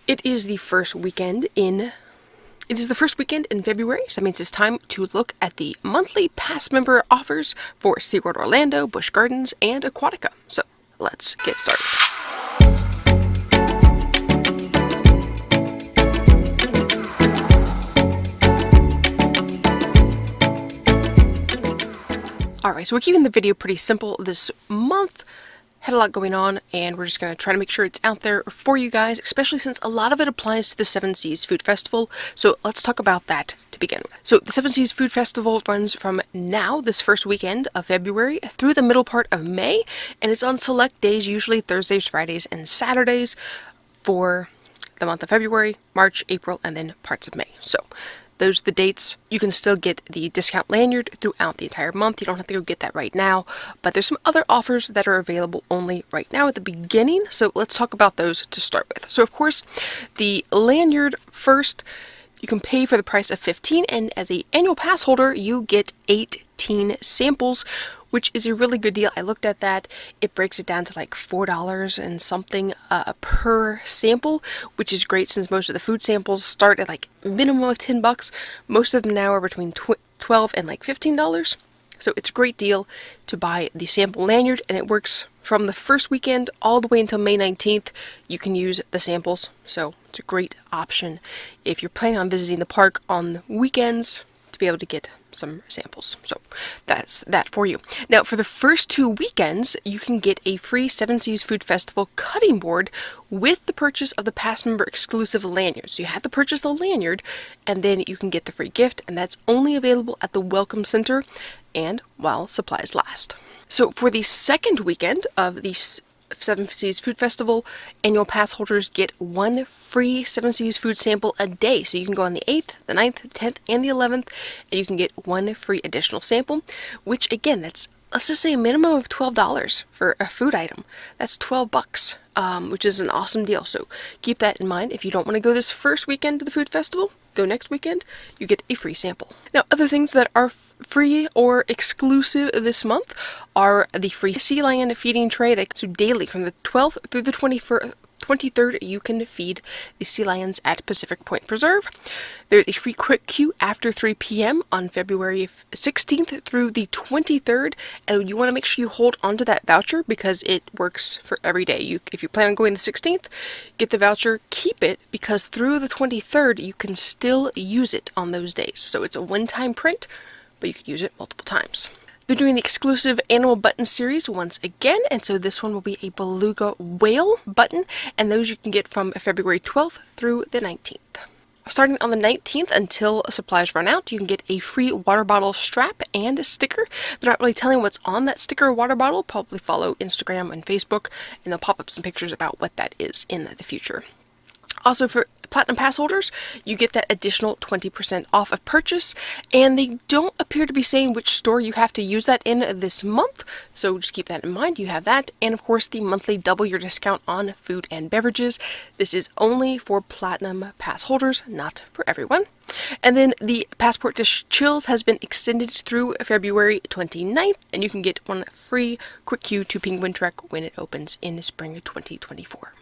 It is the first weekend in February, so that means it's time to look at the monthly pass member offers for SeaWorld Orlando, Busch Gardens, and Aquatica. So let's get started. Alright, so we're keeping the video pretty simple this month. Had a lot going on, and we're just going to try to make sure it's out there for you guys, especially since a lot of it applies to the Seven Seas Food Festival. So let's talk about that to begin with. So the Seven Seas Food Festival runs from now, this first weekend of February, through the middle part of May, and it's on select days, usually Thursdays, Fridays, and Saturdays for the month of February, March, April, and then parts of May. So those are the dates. You can still get the discount lanyard throughout the entire month. You don't have to go get that right now, but there's some other offers that are available only right now at the beginning. So let's talk about those to start with. So of course, the lanyard first, you can pay for the price of $15, and as an annual pass holder, you get 18 samples, which is a really good deal. I looked at that. It breaks it down to like $4 and something per sample, which is great since most of the food samples start at like minimum of $10. Most of them now are between $12 and like $15. So it's a great deal to buy the sample lanyard, and it works from the first weekend all the way until May 19th. You can use the samples, so it's a great option if you're planning on visiting the park on the weekends to be able to get some samples. So that's that for you. Now for the first 2 weekends, you can get a free Seven Seas Food Festival cutting board with the purchase of the pass member exclusive lanyard. So you have to purchase the lanyard, and then you can get the free gift, and that's only available at the Welcome Center and while supplies last. So for the second weekend of the Seven Seas Food Festival, annual pass holders get 1 free Seven Seas food sample a day. So you can go on the 8th, the 9th, the 10th, and the 11th, and you can get 1 free additional sample, which again, that's, let's just say, a minimum of $12 for a food item. That's $12, which is an awesome deal. So keep that in mind. If you don't want to go this first weekend to the food festival, go next weekend, you get a free sample. Now, other things that are free or exclusive this month are the free sea lion feeding tray that so daily from the 12th through the 23rd, you can feed the sea lions at Pacific Point Preserve. There's a free quick queue after 3 p.m. on February 16th through the 23rd, and you want to make sure you hold onto that voucher because it works for every day. If you plan on going the 16th, get the voucher, keep it, because through the 23rd, you can still use it on those days. So it's a one-time print, but you can use it multiple times. They're doing the exclusive animal button series once again, and so this one will be a beluga whale button, and those you can get from February 12th through the 19th. Starting on the 19th until supplies run out, you can get a free water bottle strap and a sticker. They're not really telling what's on that sticker or water bottle. Probably follow Instagram and Facebook, and they'll pop up some pictures about what that is in the future. Also, for Platinum Pass holders, you get that additional 20% off of purchase, and they don't appear to be saying which store you have to use that in this month, so just keep that in mind. You have that, and of course the monthly double your discount on food and beverages. This is only for Platinum Pass holders, not for everyone. And then the Passport to Chills has been extended through February 29th, and you can get 1 free quick queue to Penguin Trek when it opens in spring 2024.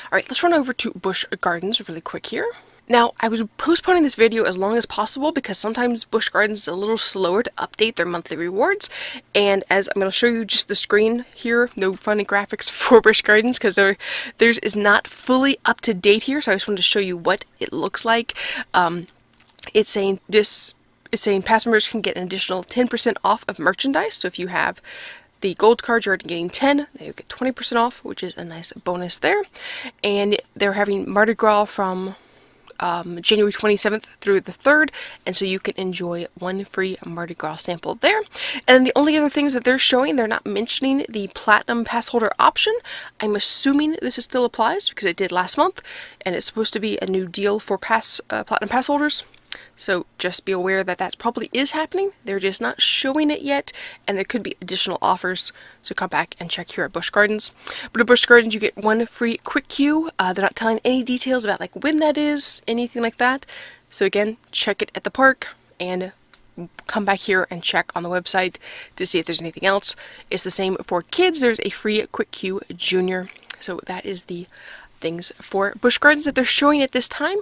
Alright, let's run over to Busch Gardens really quick here. Now, I was postponing this video as long as possible because sometimes Busch Gardens is a little slower to update their monthly rewards, and as I'm going to show you just the screen here, no funny graphics for Busch Gardens because theirs is not fully up to date here, so I just wanted to show you what it looks like. It's saying pass members can get an additional 10% off of merchandise, so if you have the gold card, you're already getting 10, now you get 20% off, which is a nice bonus there. And they're having Mardi Gras from January 27th through the 3rd, and so you can enjoy 1 free Mardi Gras sample there. And the only other things that they're showing, they're not mentioning the Platinum Pass holder option. I'm assuming this still applies because it did last month, and it's supposed to be a new deal for Platinum Pass holders. So just be aware that that probably is happening. They're just not showing it yet, and there could be additional offers. So come back and check here at Busch Gardens. But at Busch Gardens, you get 1 free quick queue. They're not telling any details about like when that is, anything like that. So again, check it at the park and come back here and check on the website to see if there's anything else. It's the same for kids. There's a free quick queue junior. So that is the things for Busch Gardens that they're showing at this time.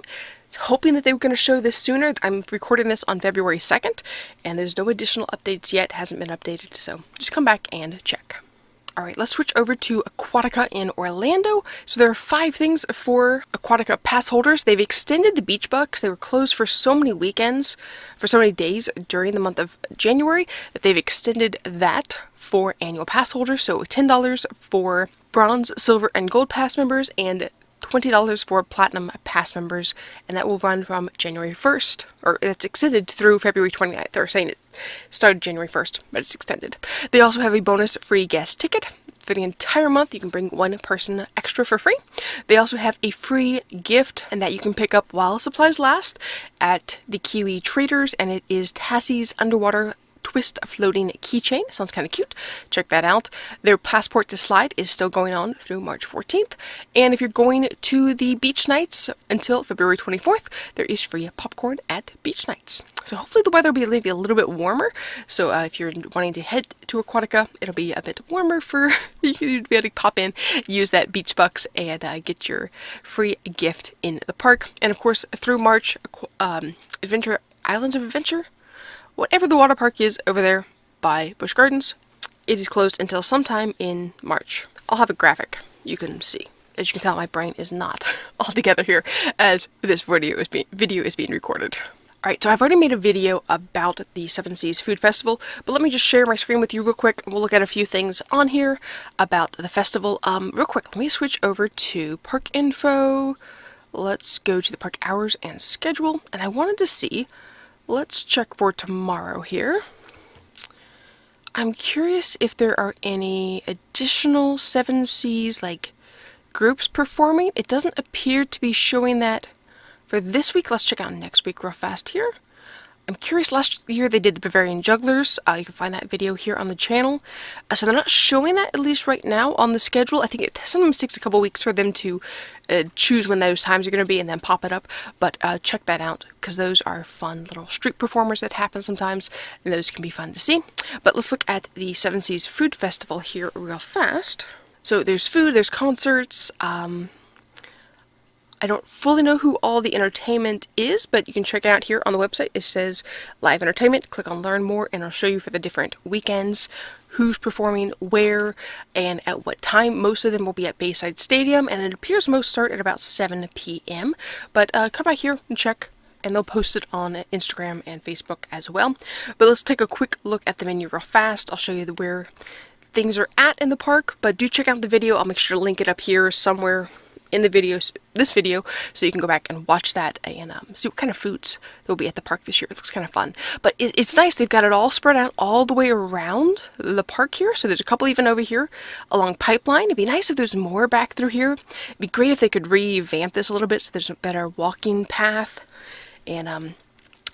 Hoping that they were going to show this sooner. I'm recording this on February 2nd, and there's no additional updates yet. It hasn't been updated, so just come back and check. Alright, let's switch over to Aquatica in Orlando. So there are 5 things for Aquatica pass holders. They've extended the beach bucks. They were closed for so many weekends, for so many days during the month of January, that they've extended that for annual pass holders. So $10 for bronze, silver, and gold pass members, and $20 for platinum pass members, and that will run from January 1st, or it's extended through February 29th. They're saying it started January 1st, but it's extended. They also have a bonus free guest ticket. For the entire month, you can bring 1 person extra for free. They also have a free gift, and that you can pick up while supplies last at the Kiwi Traders, and it is Tassie's Underwater Twist Floating Keychain. Sounds kind of cute. Check that out. Their Passport to Slide is still going on through March 14th. And if you're going to the beach nights until February 24th, there is free popcorn at beach nights. So hopefully the weather will be maybe a little bit warmer. So if you're wanting to head to Aquatica, it'll be a bit warmer for you to be able to pop in, use that beach bucks, and get your free gift in the park. And of course, through March, Adventure Islands of Adventure, whatever the water park is over there by Busch Gardens, it is closed until sometime in March. I'll have a graphic you can see. As you can tell, my brain is not all together here as this video is being recorded. Alright, so I've already made a video about the Seven Seas Food Festival, but let me just share my screen with you real quick. We'll look at a few things on here about the festival. Real quick, let me switch over to park info. Let's go to the park hours and schedule, and I wanted to see, let's check for tomorrow here. I'm curious if there are any additional Seven Seas like groups performing. It doesn't appear to be showing that for this week. Let's check out next week real fast here. I'm curious, last year they did the Bavarian Jugglers. You can find that video here on the channel. So they're not showing that, at least right now, on the schedule. I think it sometimes takes a couple weeks for them to choose when those times are going to be and then pop it up. But check that out, because those are fun little street performers that happen sometimes, and those can be fun to see. But let's look at the Seven Seas Food Festival here real fast. So there's food, there's concerts. I don't fully know who all the entertainment is, but you can check it out here on the website. It says live entertainment. Click on learn more, and it'll show you for the different weekends who's performing where and at what time. Most of them will be at Bayside Stadium, and it appears most start at about 7 p.m. But come back here and check, and they'll post it on Instagram and Facebook as well. But let's take a quick look at the menu real fast. I'll show you where things are at in the park, but do check out the video. I'll make sure to link it up here somewhere in the this video, so you can go back and watch that and see what kind of foods there'll be at the park this year. It looks kind of fun, but it's nice. They've got it all spread out all the way around the park here. So there's a couple even over here along Pipeline. It'd be nice if there's more back through here. It'd be great if they could revamp this a little bit so there's a better walking path, and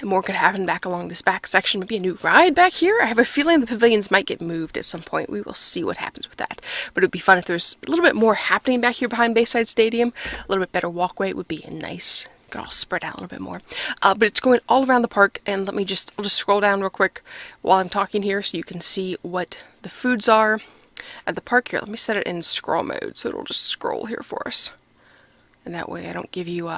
more could happen back along this back section. Maybe a new ride back here. I have a feeling the pavilions might get moved at some point. We will see what happens with that. But it would be fun if there's a little bit more happening back here behind Bayside Stadium. A little bit better walkway would be nice. Get all spread out a little bit more. But it's going all around the park, and I'll just scroll down real quick while I'm talking here so you can see what the foods are at the park here. Let me set it in scroll mode so it'll just scroll here for us. And that way I don't give you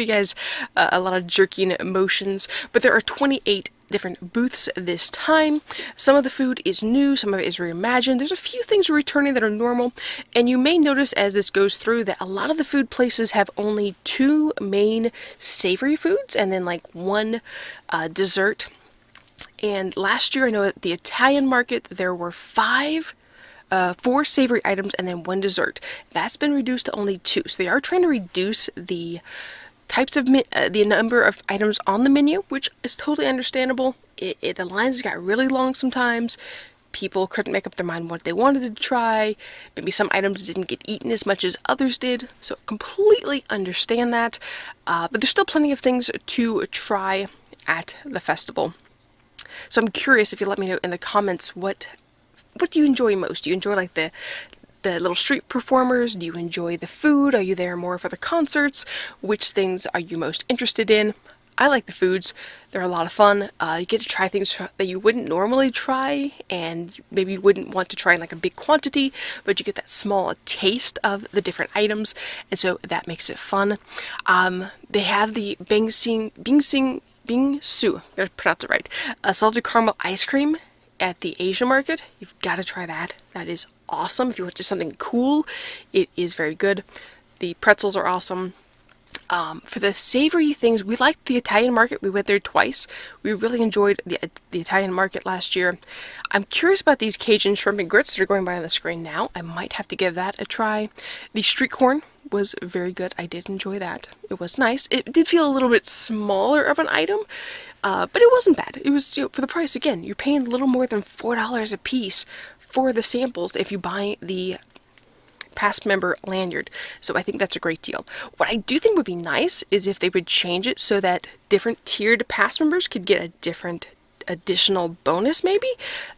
guys a lot of jerking motions. But there are 28 different booths this time. Some of the food is new, some of it is reimagined. There's a few things returning that are normal, and you may notice as this goes through that a lot of the food places have only 2 main savory foods and then like 1 dessert. And last year, I know at the Italian market there were 4 savory items and then 1 dessert. That's been reduced to only 2. So they are trying to reduce the types of the number of items on the menu, which is totally understandable. The lines got really long sometimes. People couldn't make up their mind what they wanted to try. Maybe some items didn't get eaten as much as others did. So completely understand that. But there's still plenty of things to try at the festival. So I'm curious if you let me know in the comments what do you enjoy most? Do you enjoy like the little street performers? Do you enjoy the food? Are you there more for the concerts? Which things are you most interested in? I like the foods. They're a lot of fun. You get to try things that you wouldn't normally try, and maybe you wouldn't want to try in like a big quantity, but you get that small taste of the different items, and so that makes it fun. They have the bingsu, I'm gonna pronounce it right, salted caramel ice cream at the Asian market. You've got to try that. That is awesome. If you want just something cool, it is very good. The pretzels are awesome. For the savory things, we liked the Italian market. We went there twice. We really enjoyed the Italian market last year. I'm curious about these Cajun shrimp and grits that are going by on the screen now. I might have to give that a try. The street corn was very good. I did enjoy that. It was nice. It did feel a little bit smaller of an item, but it wasn't bad. It was, for the price, again, you're paying a little more than $4 a piece for the samples if you buy the past member lanyard. So I think that's a great deal. What I do think would be nice is if they would change it so that different tiered past members could get a different additional bonus maybe.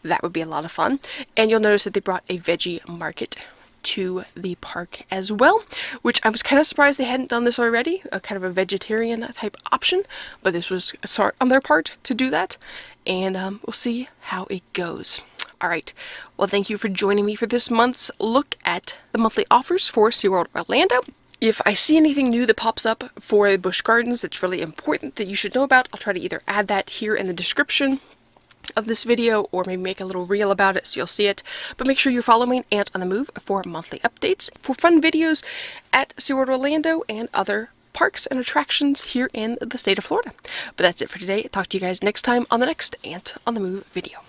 That would be a lot of fun. And you'll notice that they brought a veggie market to the park as well, which I was kind of surprised they hadn't done this already, a kind of a vegetarian type option, but this was smart on their part to do that, and we'll see how it goes. Alright, well thank you for joining me for this month's look at the monthly offers for SeaWorld Orlando. If I see anything new that pops up for Busch Gardens that's really important that you should know about, I'll try to either add that here in the description of this video or maybe make a little reel about it so you'll see it. But make sure you're following Ant on the Move for monthly updates, for fun videos at SeaWorld Orlando and other parks and attractions here in the state of Florida. But that's it for today. Talk to you guys next time on the next Ant on the Move video.